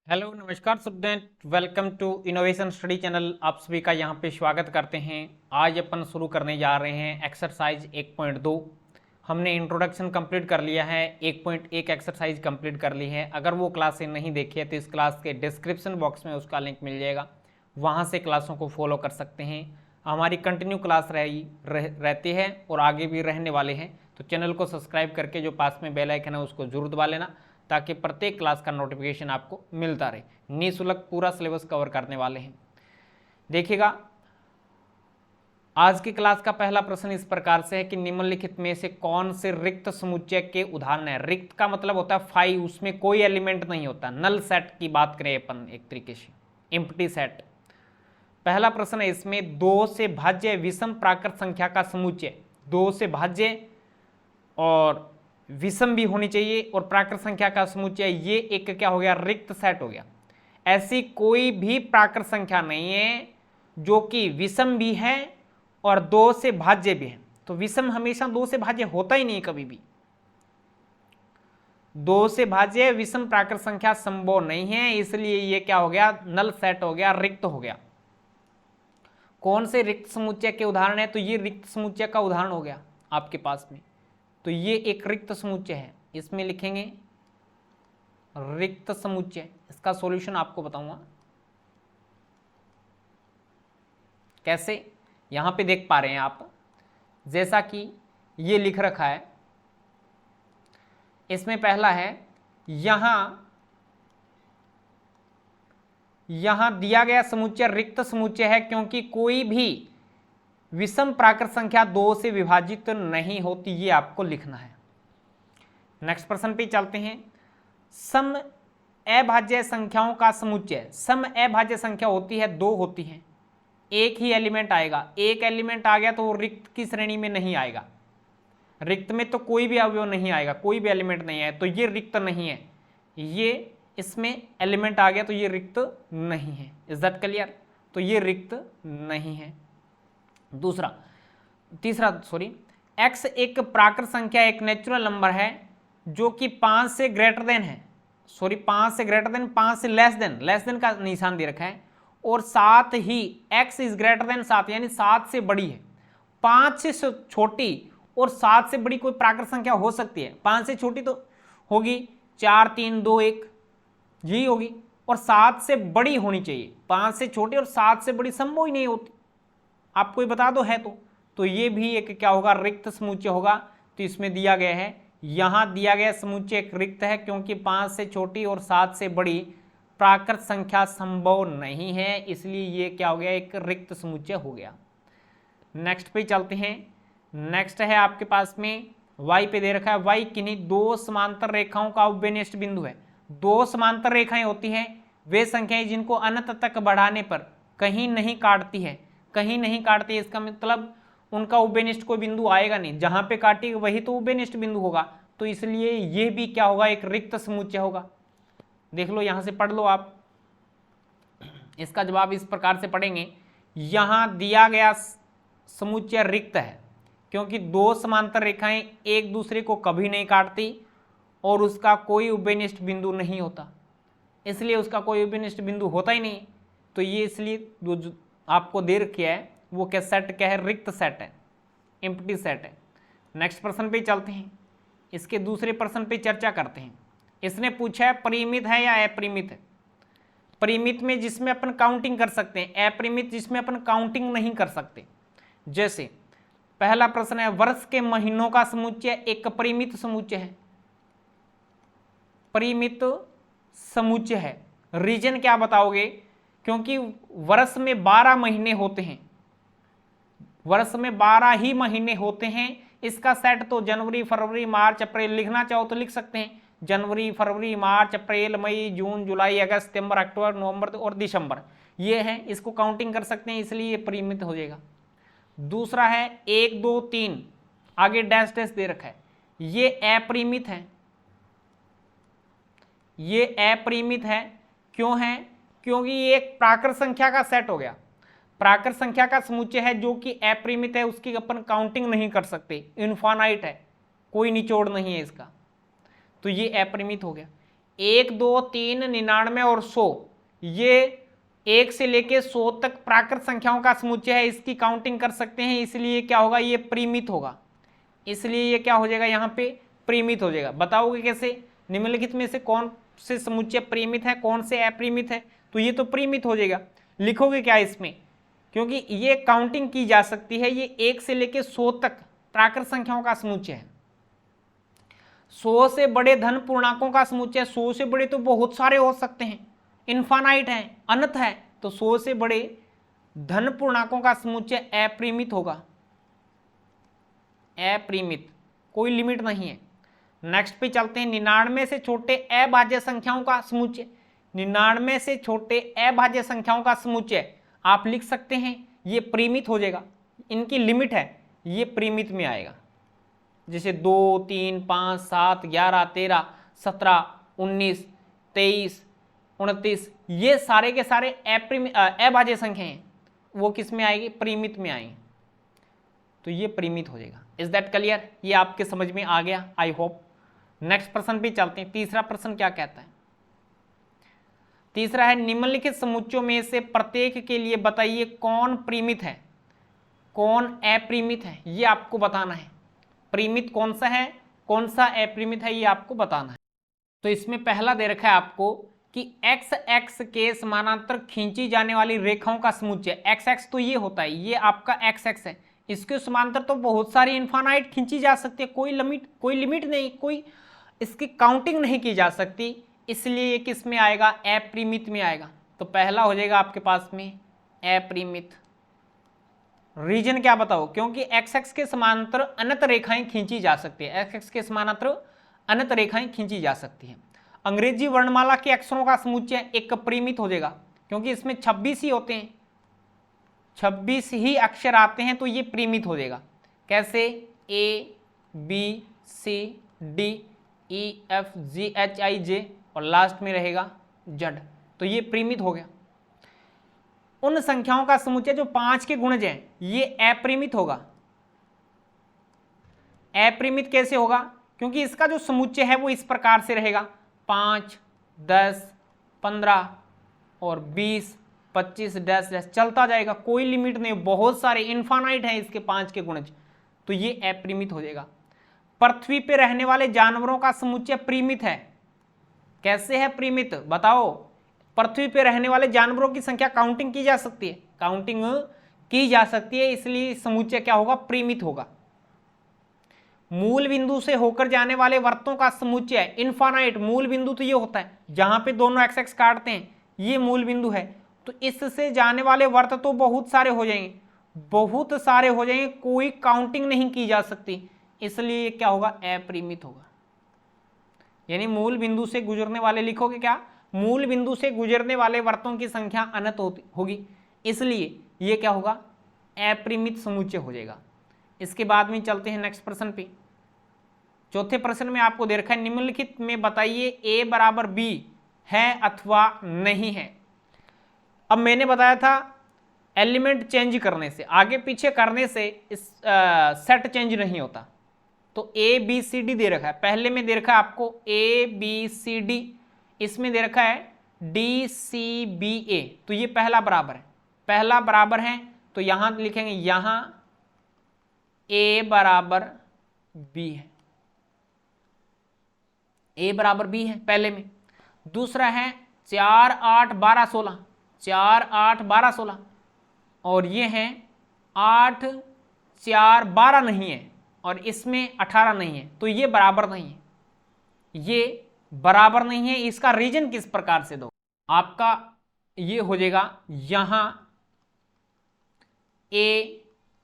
Hello नमस्कार student, welcome to innovation study channel. आप सभी का यहाँ पे स्वागत करते हैं। आज अपन शुरू करने जा रहे हैं एक्सरसाइज 1.2। हमने इंट्रोडक्शन कंप्लीट कर लिया है, 1.1 एक्सरसाइज कंप्लीट कर ली है। अगर वो क्लासें नहीं देखी है तो इस क्लास के डिस्क्रिप्शन बॉक्स में उसका लिंक मिल जाएगा, वहाँ से क्लासों को फॉलो कर सकते हैं। हमारी कंटिन्यू क्लास रहती है और आगे भी रहने वाले हैं, तो चैनल को सब्सक्राइब करके जो पास में बेल आइकन है उसको जरूर दबा लेना, ताकि प्रत्येक क्लास का नोटिफिकेशन आपको मिलता रहे। निःशुल्क पूरा सिलेबस कवर करने वाले हैं। देखिएगा, आज की क्लास का पहला प्रश्न इस प्रकार से है कि निम्नलिखित में से कौन से रिक्त समुच्चय के उदाहरण है। रिक्त का मतलब होता है फाई, उसमें कोई एलिमेंट नहीं होता। नल सेट की बात करें अपन एक तरीके से, एम्प्टी सेट। पहला प्रश्न है इसमें, दो से भाज्य विषम प्राकृत संख्या का समुच्चय। दो से भाज्य और विषम भी होनी चाहिए और प्राकृत संख्या का समुच्चय, ये एक क्या हो गया, रिक्त सेट हो गया। ऐसी कोई भी प्राकृत संख्या नहीं है जो कि विषम भी है और दो से भाज्य भी है। तो विषम हमेशा दो से भाज्य होता ही नहीं कभी भी। दो से भाज्य विषम प्राकृत संख्या संभव नहीं है, इसलिए ये क्या हो गया, नल सेट हो गया, रिक्त हो गया। कौन से रिक्त समुच्चय के उदाहरण है, तो ये रिक्त समुच्चय का उदाहरण हो गया आपके पास में। तो ये एक रिक्त समुच्चय है, इसमें लिखेंगे रिक्त समुच्चय। इसका सॉल्यूशन आपको बताऊंगा कैसे। यहां पे देख पा रहे हैं आप, जैसा कि ये लिख रखा है, इसमें पहला है, यहां दिया गया समुच्चय रिक्त समुच्चय है क्योंकि कोई भी विषम प्राकृत संख्या दो से विभाजित नहीं होती, ये आपको लिखना है। नेक्स्ट प्रश्न पे चलते हैं। सम अभाज्य संख्याओं का समुच्चय। सम अभाज्य संख्या होती है, दो होती है, एक ही एलिमेंट आएगा। एक एलिमेंट आ गया तो वो रिक्त की श्रेणी में नहीं आएगा। रिक्त में तो कोई भी अवयव नहीं आएगा, कोई भी एलिमेंट नहीं है, तो ये रिक्त नहीं है। ये इसमें एलिमेंट आ गया तो ये रिक्त नहीं है। Is that clear? तो ये रिक्त नहीं है। तीसरा x एक प्राकृत संख्या, एक नेचुरल नंबर है जो कि 5 से ग्रेटर देन है। 5 से ग्रेटर देन, 5 से लेस देन का निशान दे रखा है। और साथ ही x इज ग्रेटर देन 7, यानी 7 से बड़ी है। 5 से छोटी और 7 से बड़ी कोई प्राकृत संख्या हो सकती है। 5 से छोटी तो होगी 4 3 2 1, यही होगी। और 7 से बड़ी होनी चाहिए। 5 से छोटी और 7 से बड़ी संभव ही नहीं होती। आप कोई बता दो है तो ये भी एक क्या होगा, रिक्त समुच्चय होगा। तो इसमें दिया गया है, यहां दिया गया समुच्चय एक रिक्त है क्योंकि 5 से छोटी और 7 से बड़ी प्राकृत संख्या संभव नहीं है, इसलिए ये क्या हो गया, एक रिक्त समुच्चय हो गया। नेक्स्ट पे चलते हैं। नेक्स्ट है आपके पास में y पे दे रखा है, y किन्हीं दो समांतर रेखाओं का उपविन्यस्त बिंदु है। दो समांतर रेखाएं होती हैं वे संख्याएं जिनको अनंत तक बढ़ाने पर कहीं नहीं काटती है। कहीं नहीं काटती है, इसका मतलब उनका उपविन्यस्त कोई बिंदु आएगा नहीं, जहां पे काटी वही तो उपविन्यस्त बिंदु होगा। तो इसलिए ये भी क्या होगा, एक रिक्त समुच्चय होगा। देख लो, यहां से पढ़ लो आप। इसका जवाब इस प्रकार से पढ़ेंगे, यहां दिया गया समुच्चय रिक्त है क्योंकि दो समांतर रेखाएं एक दूसरे को कभी नहीं काटती और उसका कोई उपविन्यस्त बिंदु नहीं होता, इसलिए उसका कोई उपविन्यस्त बिंदु होता ही नहीं। तो ये इसलिए जो आपको दे रखा है वो क्या सेट क्या है, रिक्त सेट है, एम्प्टी सेट है। नेक्स्ट प्रश्न पे चलते हैं। इसके दूसरे प्रश्न पे चर्चा करते हैं। इसने पूछा है परिमित है या अपरिमित है। परिमित में जिसमें अपन काउंटिंग कर सकते हैं, अपरिमित जिसमें अपन काउंटिंग नहीं कर सकते। जैसे पहला प्रश्न है, वर्ष के महीनों का समुच्चय एक परिमित समुच्चय है। परिमित समुच्चय है, रीजन क्या बताओगे, क्योंकि वर्ष में 12 महीने होते हैं। वर्ष में 12 ही महीने होते हैं। इसका सेट तो जनवरी फरवरी मार्च अप्रैल, लिखना चाहो तो लिख सकते हैं, जनवरी फरवरी मार्च अप्रैल मई जून जुलाई अगस्त सितंबर अक्टूबर नवंबर और दिसंबर, ये है। इसको काउंटिंग कर सकते हैं, इसलिए ये परिमित हो जाएगा। दूसरा है 1 2 3, आगे डैश डैश दे रखा है, ये अपरिमित है। ये अपरिमित है, क्यों है, क्योंकि ये एक प्राकृत संख्या का सेट हो गया। प्राकृत संख्या का समुच्चय है जो कि अपरिमित है, उसकी अपन काउंटिंग नहीं कर सकते, इनफाइनाइट है, कोई निचोड़ नहीं है इसका, तो ये अपरिमित हो गया। 1, 2, 3, 99 और 100, ये 1 से लेके 100 तक प्राकृत संख्याओं का समुच्चय है, इसकी काउंटिंग कर सकते हैं, इसलिए क्या होगा, ये परिमित होगा। इसलिए ये क्या हो जाएगा, यहाँ पे परिमित हो जाएगा। बताओगे कैसे, निम्नलिखित में से कौन से समुच्चय परिमित है, कौन से अपरिमित है, तो ये तो परिमित हो जाएगा। लिखोगे क्या इसमें, क्योंकि ये काउंटिंग की जा सकती है, ये 1 से लेके 100 तक प्राकृत संख्याओं का समुच्चय है। 100 से बड़े धन पूर्णांकों का समुच्चय, 100 से बड़े तो बहुत सारे हो सकते हैं, इनफाइनाइट है, अनंत है, तो 100 से बड़े धन पूर्णांकों का समुच्चय अपरिमित होगा, अपरिमित, कोई लिमिट नहीं है। नेक्स्ट पे चलते हैं, 99 से छोटे अभाज्य संख्याओं का समुच्चय। 99 से छोटे अभाज्य संख्याओं का समुच्चय आप लिख सकते हैं, ये परिमित हो जाएगा, इनकी लिमिट है, ये परिमित में आएगा। जैसे 2, 3, 5, 7, 11, 13, 17, 19, 23, 29, ये सारे के सारे अभाज्य संख्या हैं, वो किस में आएगी, परिमित में आएंगे, तो ये परिमित हो जाएगा। इज दैट क्लियर, ये आपके समझ में आ गया, आई होप। नेक्स्ट प्रश्न भी चलते हैं। तीसरा प्रश्न क्या कहता है, तीसरा है, निम्नलिखित समुच्चयों में से प्रत्येक के लिए बताइए कौन परिमित है, कौन अपरिमित है, ये आपको बताना है। परिमित कौन सा है, कौन सा अपरिमित है, ये आपको बताना है। तो इसमें पहला दे रखा है आपको कि एक्स एक्स के समानांतर खींची जाने वाली रेखाओं का समुच्चय, एक्स एक्स तो ये होता है, ये आपका एक्स एक्स है, इसके समांतर तो बहुत सारी इनफाइनाइट खींची जा सकती है, कोई लिमिट नहीं, कोई इसकी काउंटिंग नहीं की जा सकती, इसलिए ये किस में आएगा, अपरिमित में आएगा। तो पहला हो जाएगा आपके पास में अपरिमित। रीजन क्या बताओ, क्योंकि एक्स एक्स के समांतर अनंत रेखाएं खींची जा सकती है, एक्स एक्स के समांतर अनंत रेखाएं खींची जा सकती हैं। अंग्रेजी वर्णमाला के अक्षरों का समुच्चय एक परिमित हो जाएगा, क्योंकि इसमें 26 ही होते हैं, 26 ही अक्षर आते हैं, तो ये परिमित हो जाएगा। कैसे, A B C D E F G H I J और लास्ट में रहेगा Z, तो ये परिमित हो गया। उन संख्याओं का समुच्चय जो 5 के गुणज हैं, ये अपरिमित होगा। अपरिमित कैसे होगा, क्योंकि इसका जो समुच्चय है वो इस प्रकार से रहेगा, 5, 10, 15 और 20, 25 डैश डैश चलता जाएगा, कोई लिमिट नहीं, बहुत सारे इनफाइनाइट हैं इसके 5 के गुणज, तो ये अपरिमित हो जाएगा। पृथ्वी पे रहने वाले जानवरों का समुच्चय परिमित है। कैसे है परिमित, बताओ। पृथ्वी पे रहने वाले जानवरों की संख्या काउंटिंग की जा सकती है, काउंटिंग की जा सकती है, इसलिए समुच्चय क्या होगा, परिमित होगा। मूल बिंदु से होकर जाने वाले वर्तों का समुच्चय इनफाइनाइट, मूल बिंदु तो ये होता है जहां पे दोनों एक्स एक्स काटते हैं, ये मूल बिंदु है, तो इससे जाने वाले वर्त तो बहुत सारे हो जाएंगे, बहुत सारे हो जाएंगे, कोई काउंटिंग नहीं की जा सकती, इसलिए क्या होगा, अपरिमित होगा। यानी मूल बिंदु से गुजरने वाले, लिखोगे क्या, मूल बिंदु से गुजरने वाले वर्तों की संख्या अनंत होगी, इसलिए ये क्या होगा, अपरिमित समुच्चय हो जाएगा। इसके बाद में चलते हैं नेक्स्ट प्रश्न पे। चौथे प्रश्न में आपको दे रखा है, निम्नलिखित में बताइए ए बराबर बी है अथवा नहीं है। अब मैंने बताया था एलिमेंट चेंज करने से, आगे पीछे करने से इस सेट चेंज नहीं होता। तो ए बी सी डी दे रखा है, पहले में दे रखा है आपको ए बी सी डी, इसमें दे रखा है डी सी बी ए, तो ये पहला बराबर है, पहला बराबर है, तो यहां लिखेंगे, यहां ए बराबर बी है, ए बराबर बी है पहले में। दूसरा है 4, 8, 12, 16, 4, 8, 12, 16, और ये है 8, 4, 12 नहीं है, और इसमें 18 नहीं है, तो ये बराबर नहीं है, ये बराबर नहीं है। इसका रीजन किस प्रकार से दो, आपका ये हो जाएगा, यहां ए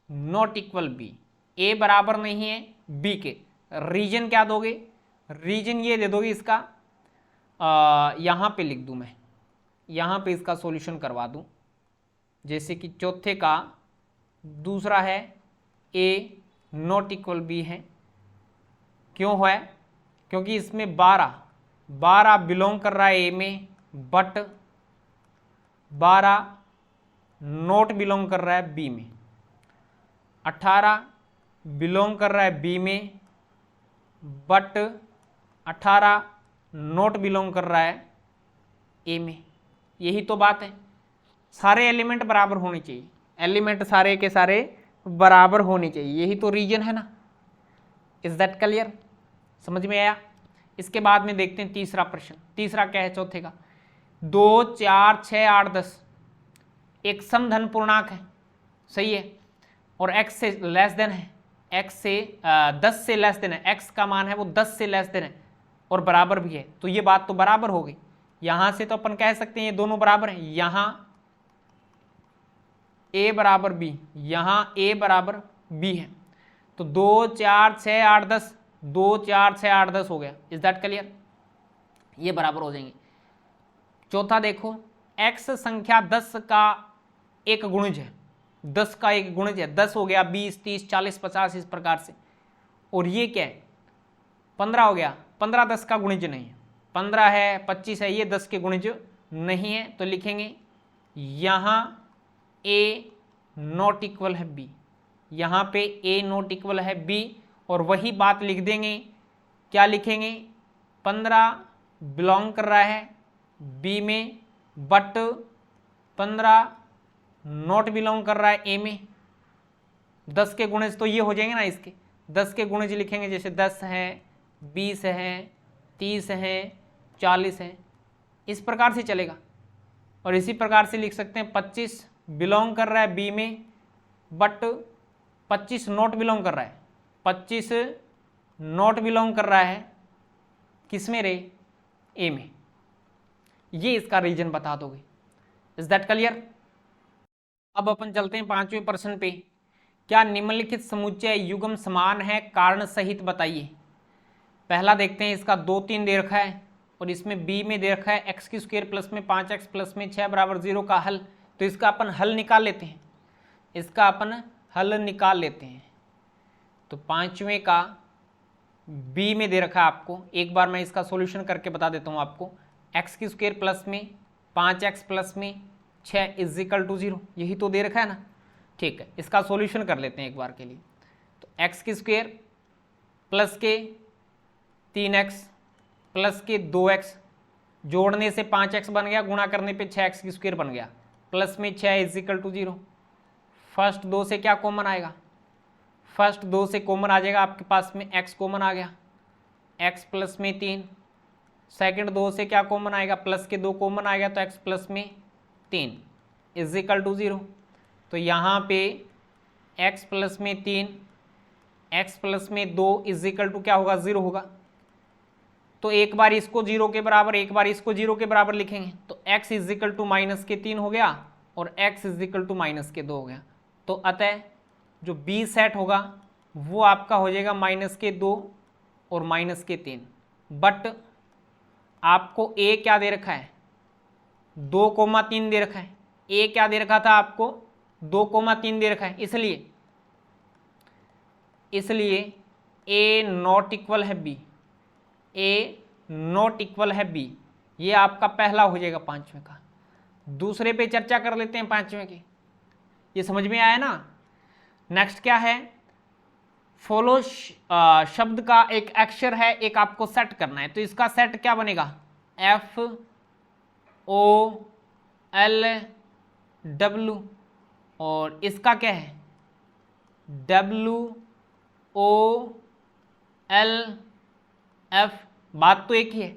नॉट इक्वल बी, ए बराबर नहीं है बी के, रीजन क्या दोगे, रीजन ये दे दोगे इसका, यहां पे लिख दूं मैं, यहां पे इसका सॉल्यूशन करवा दूं, जैसे कि चौथे का दूसरा है ए नॉट इक्वल बी है, क्यों है, क्योंकि इसमें 12 बिलोंग कर रहा है ए में, बट 12 नॉट बिलोंग कर रहा है बी में, 18 बिलोंग कर रहा है बी में, बट 18 नॉट बिलोंग कर रहा है ए में। यही तो बात है, सारे एलिमेंट बराबर होने चाहिए, एलिमेंट सारे के सारे बराबर होने चाहिए, यही तो रीजन है ना। Is that clear? समझ में आया? इसके बाद में देखते हैं तीसरा प्रश्न। तीसरा क्या है चौथे का? 2, 4, 6, 8, 10 एक समधन पूर्णांक है, सही है, और x से लेस देन है, x से 10 से लेस देन है, x का मान है वो 10 से लेस देन है और बराबर भी है, तो ये बात तो बराबर हो गई। यहां से तो अपन कह सकते हैं ये दोनों बराबर हैं, यहां a बराबर b, यहां a बराबर b है, तो 2, 4, 6, 8, 10 2, 4, 6, 8, 10 हो गया। Is that clear? ये बराबर हो जाएंगे। चौथा देखो, x संख्या 10 का एक गुणज है, 10 का एक गुणज है, 10 हो गया, 20, 30, 40, 50 इस प्रकार से, और ये क्या है 15 हो गया, 15 10 का गुणज नहीं है, 15 है, 25 है, ये 10 के गुणज नहीं है, तो लिखेंगे यहां a नॉट इक्वल है b, यहां पे a नॉट इक्वल है b, और वही बात लिख देंगे, क्या लिखेंगे 15 बिलोंग कर रहा है b में, बट 15 नॉट बिलोंग कर रहा है ए में। 10 के गुणज तो ये हो जाएंगे ना, इसके 10 के गुणज लिखेंगे, जैसे 10 है, 20 है, 30 है, 40 है, इस प्रकार से चलेगा। और इसी प्रकार से लिख सकते हैं 25 बिलोंग कर रहा है बी में, बट 25 नॉट बिलोंग कर रहा है, 25 नॉट बिलोंग कर रहा है किस में रे, ए में। ये इसका रीजन बता दोगे। Is that clear? अब अपन चलते हैं 5वें प्रश्न पे। क्या निम्नलिखित समुच्चय युग्म समान है, कारण सहित बताइए। पहला देखते हैं, इसका 2, 3 दे रखा है और इसमें बी में दे रखा है x² प्लस में 5x प्लस में 6 बराबर 0 का हल, तो इसका अपन हल निकाल लेते हैं, इसका अपन हल निकाल लेते हैं। तो 5वें का बी में दे रखा है आपको, एक बार मैं इसका सॉल्यूशन करके बता देता हूँ आपको। x² प्लस में 5x प्लस में 6 इजिकल टू 0, यही तो दे रखा है ना। ठीक है, इसका सॉल्यूशन कर लेते हैं एक बार के लिए। तो x² प्लस के 3x प्लस के 2x, जोड़ने से 5x बन गया, गुणा करने पे 6x² बन गया, प्लस में 6 इजिकल टू 0। फर्स्ट 2 से क्या कॉमन आएगा, फर्स्ट 2 से कॉमन आ जाएगा आपके पास में x कॉमन आ गया, x प्लस में 3। सेकंड 2 से क्या कॉमन आएगा, प्लस के 2 कॉमन आ गया, तो x प्लस में 3 इजिकल टू 0। तो यहाँ पे x प्लस में 3, x प्लस में 2 इजिकल टू क्या होगा, 0 होगा। तो एक बार इसको 0 के बराबर, एक बार इसको 0 के बराबर लिखेंगे, तो x इजिकल टू माइनस के 3 हो गया और x इजिकल टू माइनस के 2 हो गया। तो अतः जो b सेट होगा वो आपका हो जाएगा माइनस के 2 और माइनस के 3। बट आपको a क्या दे रखा है, 2,3 दे रखा है। a क्या दे रखा था आपको, 2,3 दे रखा है, इसलिए a नॉट इक्वल है b, a नॉट इक्वल है b, ये आपका पहला हो जाएगा 5वें का। दूसरे पे चर्चा कर लेते हैं 5वें की, ये समझ में आया ना। नेक्स्ट क्या है, फॉलो शब्द का एक अक्षर है, एक आपको सेट करना है, तो इसका सेट क्या बनेगा, FOLW, और इसका क्या है WOLF। बात तो एक ही है,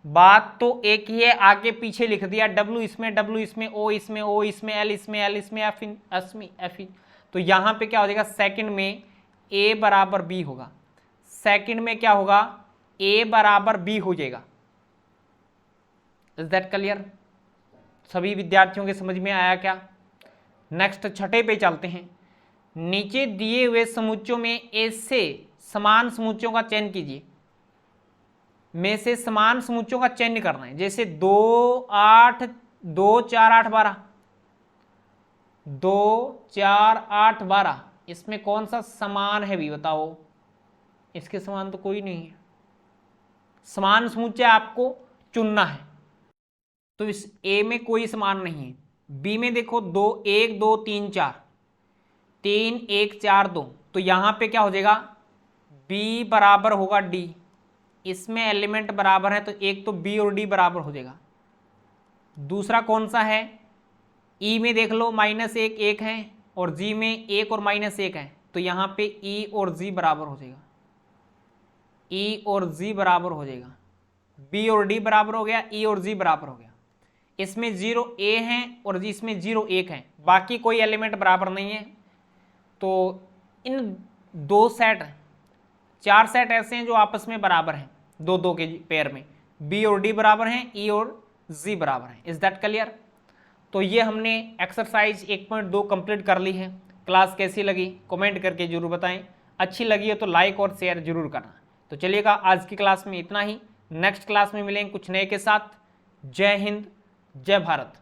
बात तो एक ही है, आगे पीछे लिख दिया, W इसमें, W इसमें, O इसमें, O इसमें, L इसमें, L इसमें, F इन। तो यहां पे क्या हो जाएगा, सेकंड में A बराबर B होगा, सेकंड में क्या होगा, A बराबर B हो जाएगा। Is that clear? सभी विद्यार्थियों के समझ में आया क्या? नेक्स्ट छठे पे चलते हैं। नीचे दिए हुए समुच्चयों में A से समान समुच्चयों का चयन कीजिए, में से समान समुच्चयों का चयन करना है। जैसे 2, 8, 2, 4, 8, 12, 2, 4, 8, 12, इसमें कौन सा समान है भी बताओ, इसके समान तो कोई नहीं है। समान समुच्चय आपको चुनना है, तो इस A में कोई समान नहीं है। B में देखो 2, 1, 2, 3, 4, 3, 1, 4, 2, तो यहां पे क्या हो जाएगा, B बराबर होगा D, इसमें एलिमेंट बराबर है तो एक तो बी और डी बराबर हो जाएगा। दूसरा कौन सा है, ई में देख लो -1 1 है और जी में 1 और -1 है, तो यहाँ पे ई और जी बराबर हो जाएगा, ई और जी बराबर हो जाएगा। बी और डी बराबर हो गया, ई और जी बराबर हो गया। इसमें 0 ए है और जी इसमें 0 1 है, बाकी कोई एलिमेंट बराबर नहीं है। तो इन 2 सेट 4 सेट ऐसे हैं जो आपस में बराबर हैं, 2 के पेयर में, बी और डी बराबर हैं, ई और जी बराबर हैं। Is that clear? तो ये हमने एक्सरसाइज 1.2 कंप्लीट कर ली है। क्लास कैसी लगी कमेंट करके जरूर बताएं, अच्छी लगी हो तो लाइक और शेयर जरूर करना। तो चलिएगा आज की क्लास में इतना ही, नेक्स्ट क्लास में मिलेंगे कुछ नए के साथ। जय हिंद, जय भारत।